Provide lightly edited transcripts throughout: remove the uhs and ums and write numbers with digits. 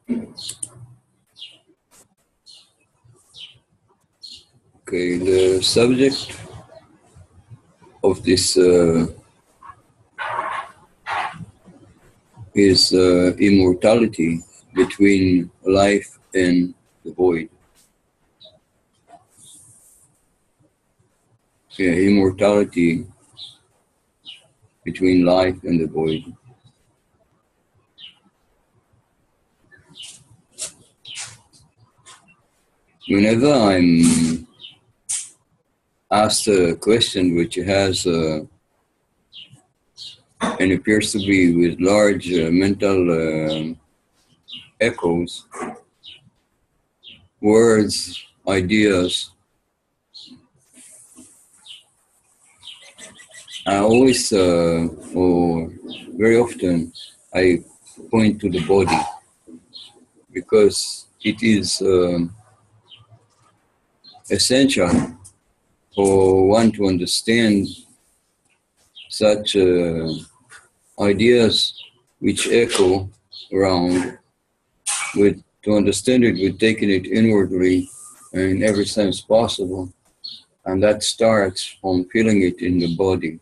Okay, the subject of this is immortality, between life and the void. Yeah, immortality between life and the void. Whenever I'm asked a question which has and appears to be with large mental echoes, words, ideas, I always, or very often, I point to the body, because it is essential for one to understand such ideas which echo around. To understand it, we're taking it inwardly in every sense possible. And that starts from feeling it in the body.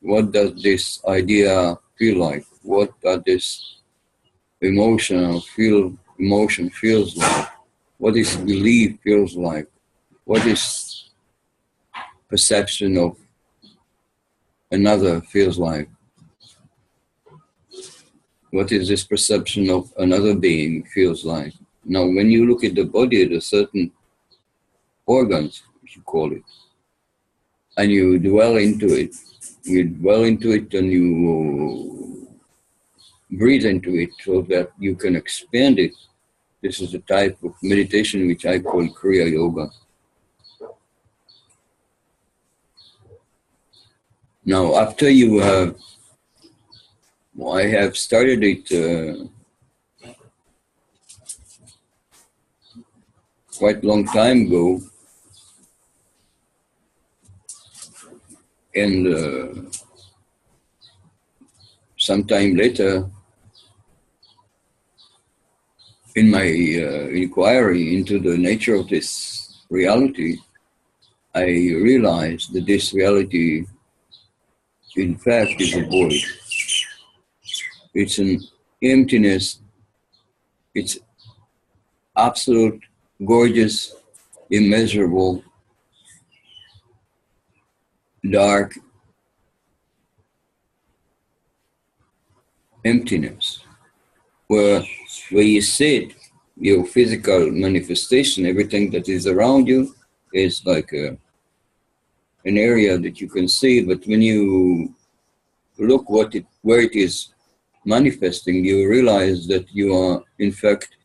What does this idea feel like? What does this emotion feels like? What is belief feels like? What is perception of another feels like? What is this perception of another being feels like? Now, when you look at the body, there are certain organs, if you call it, and you dwell into it and you breathe into it so that you can expand it. This is a type of meditation which I call Kriya Yoga. Now, after you have, I have started it quite a long time ago, and sometime later, in my inquiry into the nature of this reality, I realized that this reality, in fact, is a void. It's an emptiness. It's absolute, gorgeous, immeasurable, dark emptiness, where you sit, your physical manifestation, everything that is around you is like an area that you can see, but when you look where it is manifesting, you realize that you are in fact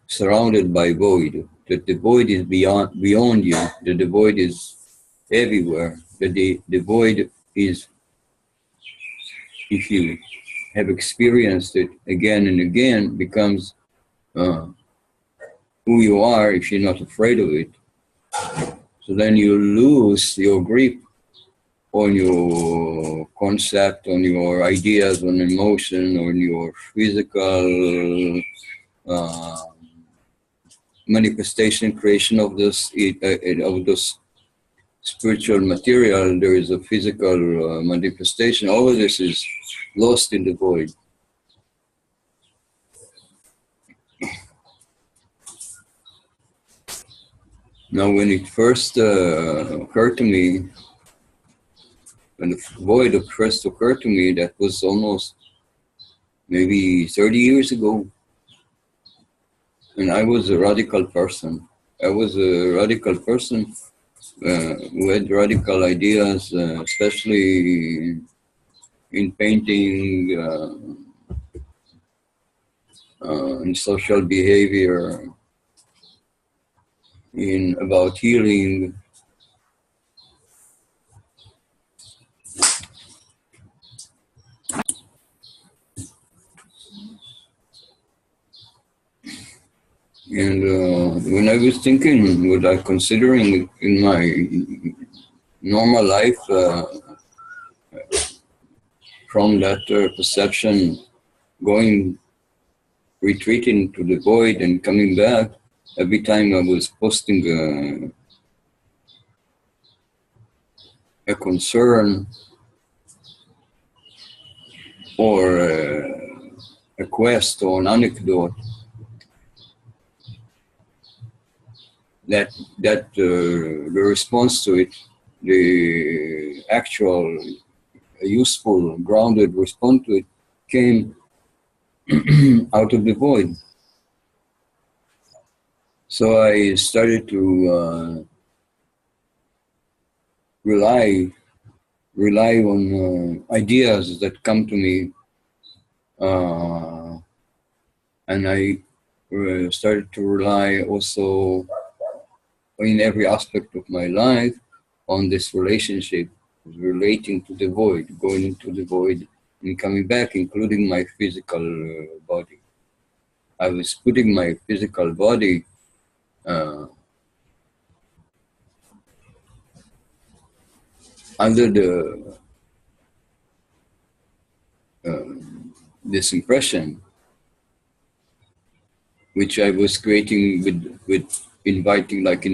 surrounded by void, that the void is beyond you, that the void is everywhere, that the void is, if you have experienced it again and again, becomes who you are if you're not afraid of it. So then you lose your grip on your concept, on your ideas, on emotion, on your physical manifestation, creation of this spiritual material. There is a physical manifestation. All of this is lost in the void. Now, when it first occurred to me, when the void first occurred to me, that was almost maybe 30 years ago. And I was a radical person. I was a radical person who had radical ideas, especially in painting, in social behavior, in about healing. And when I was thinking, was I considering in my normal life, from that perception, going retreating to the void and coming back, every time I was posting a concern or a quest or an anecdote, that the response to it, the actual useful, grounded response to it, came out of the void. So I started to rely on ideas that come to me, and I started to rely also in every aspect of my life on this relationship, relating to the void, going into the void and coming back, including my physical body. I was putting my physical body under this impression, which I was creating with inviting, like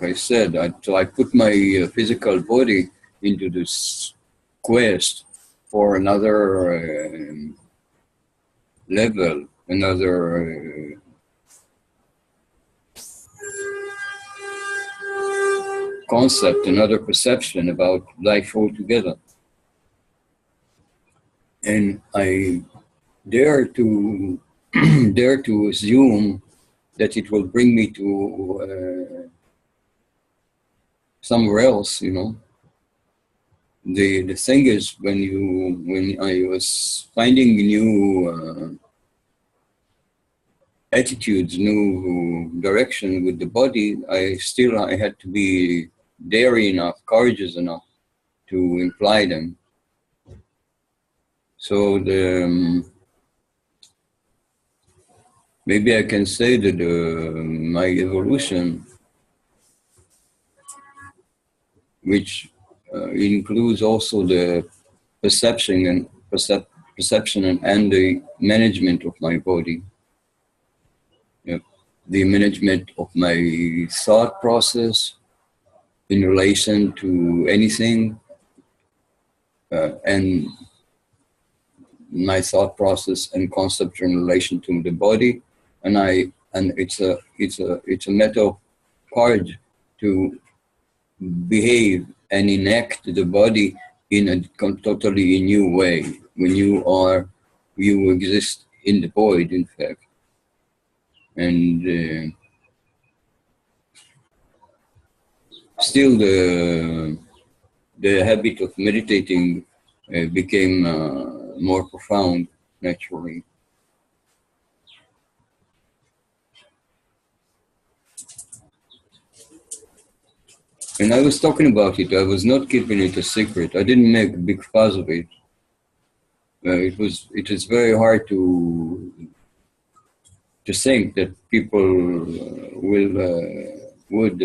I said. So I put my physical body into this quest for another level, another concept, another perception about life altogether. And I dare to assume that it will bring me to somewhere else, you know. The thing is, when I was finding new attitudes, new direction with the body, I had to be daring enough, courageous enough to imply them. So maybe I can say that my evolution, which includes also the perception and the management of my body, the management of my thought process in relation to anything, and my thought process and concept in relation to the body, and it's a matter of courage to behave and enact the body in a totally new way when you exist in the void, in fact. And still the habit of meditating became more profound naturally. And I was talking about it. I was not keeping it a secret. I didn't make a big fuss of it. It is very hard to think that people would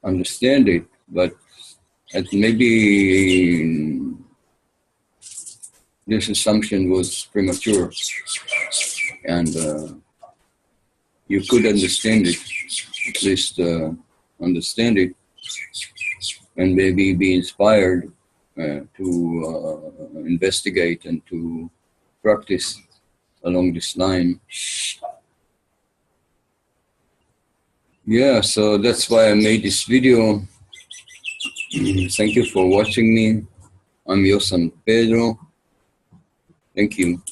understand it, but maybe this assumption was premature, and you could understand it, at least understand it, and maybe be inspired to investigate and to practice along this line. Yeah, so that's why I made this video. Thank you for watching me. I'm your son Pedro. Thank you.